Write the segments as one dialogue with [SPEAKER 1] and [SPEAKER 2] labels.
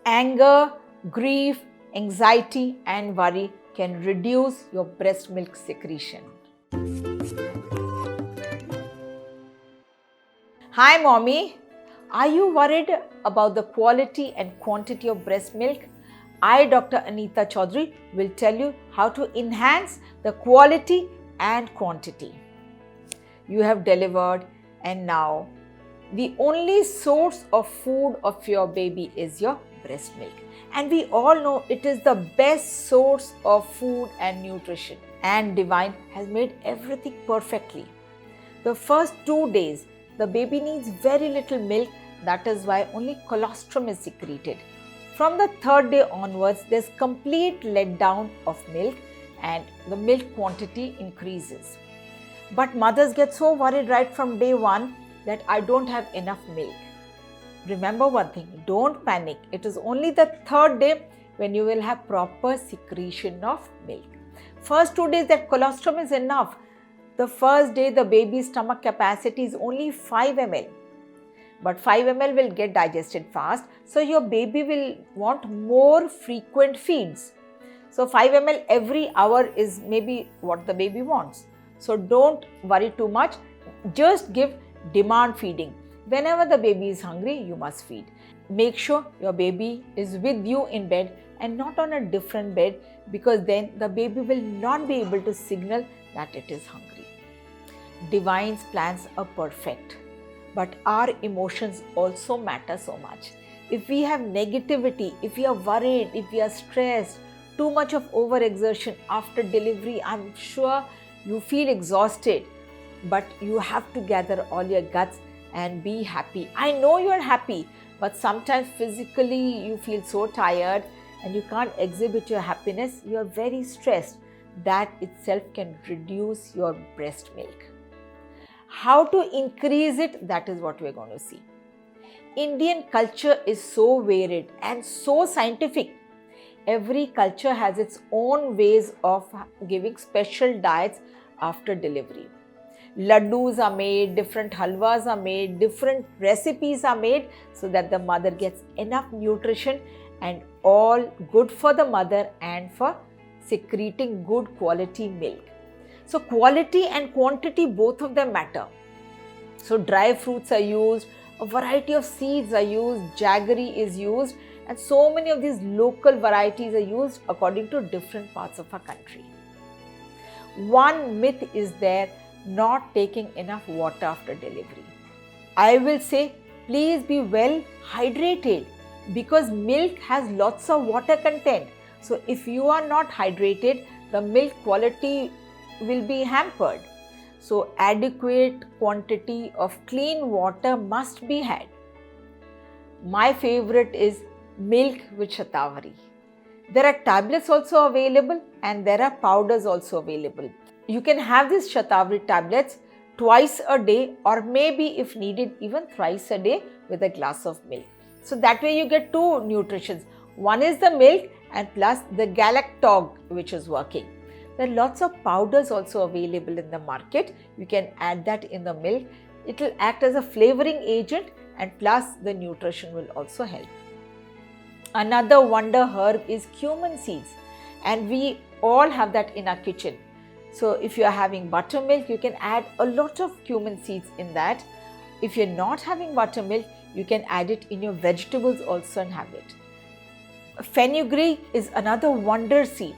[SPEAKER 1] Anger, grief, anxiety and worry can reduce your breast milk secretion. Hi mommy, are you worried about the quality and quantity of breast milk? I, Dr. Anita Chaudhary, will tell you how to enhance the quality and quantity. You have delivered and now the only source of food of your baby is your breast milk. And we all know it is the best source of food and nutrition. And Divine has made everything perfectly. The first 2 days, the baby needs very little milk. That is why only colostrum is secreted. From the 3rd day onwards, there's complete letdown of milk and the milk quantity increases. But mothers get so worried right from day 1 that I don't have enough milk. Remember one thing, don't panic. It is only the 3rd day when you will have proper secretion of milk. First 2 days that colostrum is enough. The first day the baby's stomach capacity is only 5 ml. But 5 ml will get digested fast. So your baby will want more frequent feeds. So 5 ml every hour is maybe what the baby wants. So don't worry too much. Just give demand feeding. Whenever the baby is hungry, you must feed. Make sure your baby is with you in bed and not on a different bed, because then the baby will not be able to signal that it is hungry. Divine's plans are perfect, but our emotions also matter so much. If we have negativity, if we are worried, if we are stressed, too much of overexertion after delivery, I'm sure you feel exhausted, but you have to gather all your guts and be happy. I know you're happy, but sometimes physically you feel so tired and you can't exhibit your happiness. You're very stressed. That itself can reduce your breast milk. How to increase it, that is what we're going to see. Indian culture is so varied and so scientific. Every culture has its own ways of giving special diets after delivery. Laddus are made, different halwas are made, different recipes are made so that the mother gets enough nutrition and all good for the mother and for secreting good quality milk. So quality and quantity, both of them matter. So dry fruits are used, a variety of seeds are used, jaggery is used, and so many of these local varieties are used according to different parts of our country. One myth is there, not taking enough water after delivery. I will say, please be well hydrated, because milk has lots of water content. So if you are not hydrated, the milk quality will be hampered. So adequate quantity of clean water must be had. My favorite is milk with shatavari. There are tablets also available and there are powders also available. You can have these shatavari tablets twice a day, or maybe if needed even thrice a day with a glass of milk. So that way you get 2 nutritions. One is the milk and plus the galactose which is working. There are lots of powders also available in the market. You can add that in the milk. It will act as a flavoring agent and plus the nutrition will also help. Another wonder herb is cumin seeds, and we all have that in our kitchen. So if you are having buttermilk, you can add a lot of cumin seeds in that. If you're not having buttermilk, you can add it in your vegetables also and have it. Fenugreek is another wonder seed,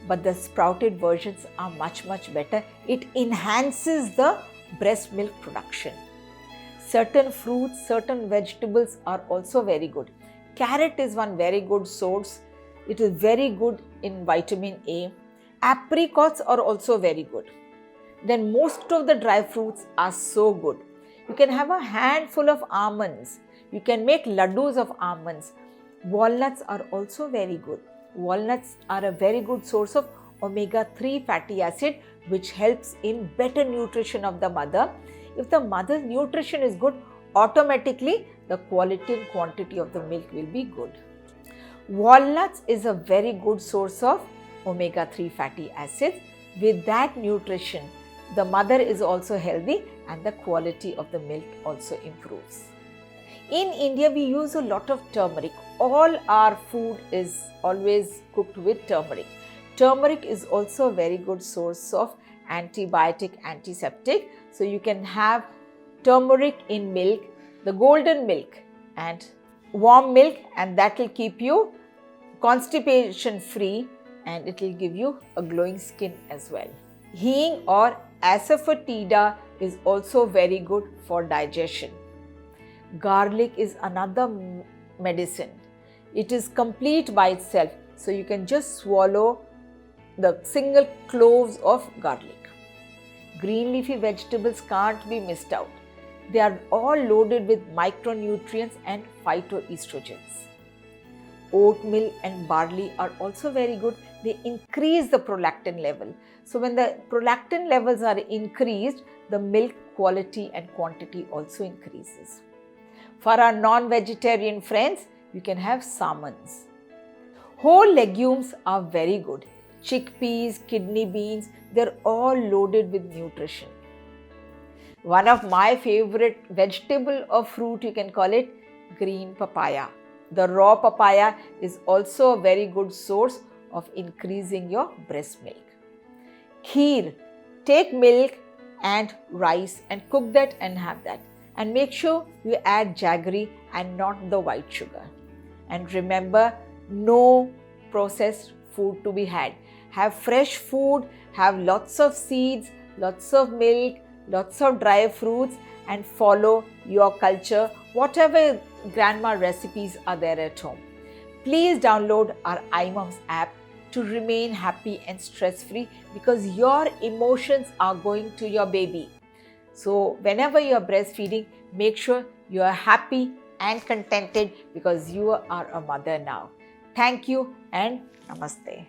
[SPEAKER 1] but the sprouted versions are much better. It enhances the breast milk production. Certain fruits, certain vegetables are also very good. Carrot is one very good source. It is very good in vitamin A. Apricots are also very good. Then most of the dry fruits are so good. You can have a handful of almonds. You can make laddus of almonds. Walnuts are also very good. Walnuts are a very good source of omega-3 fatty acid, which helps in better nutrition of the mother. If the mother's nutrition is good, automatically the quality and quantity of the milk will be good. Walnuts is a very good source of omega-3 fatty acids. With that nutrition, the mother is also healthy and the quality of the milk also improves. In India, we use a lot of turmeric. All our food is always cooked with turmeric. Turmeric is also a very good source of antibiotic, antiseptic. So you can have turmeric in milk, the golden milk and warm milk, and that will keep you constipation free and it will give you a glowing skin as well. Hing or asafoetida is also very good for digestion. Garlic is another medicine. It is complete by itself, so you can just swallow the single cloves of garlic. Green leafy vegetables can't be missed out. They are all loaded with micronutrients and phytoestrogens. Oatmeal and barley are also very good. They increase the prolactin level. So when the prolactin levels are increased, the milk quality and quantity also increases. For our non-vegetarian friends, you can have salmons. Whole legumes are very good. Chickpeas, kidney beans, they're all loaded with nutrition. One of my favorite vegetable or fruit, you can call it green papaya. The raw papaya is also a very good source of increasing your breast milk. Kheer, take milk and rice and cook that and have that. And make sure you add jaggery and not the white sugar. And remember, no processed food to be had. Have fresh food, have lots of seeds, lots of milk, lots of dry fruits, and follow your culture, whatever grandma recipes are there at home. Please download our iMumz app to remain happy and stress-free, because your emotions are going to your baby. So whenever you are breastfeeding, make sure you are happy and contented, because you are a mother now. Thank you and namaste.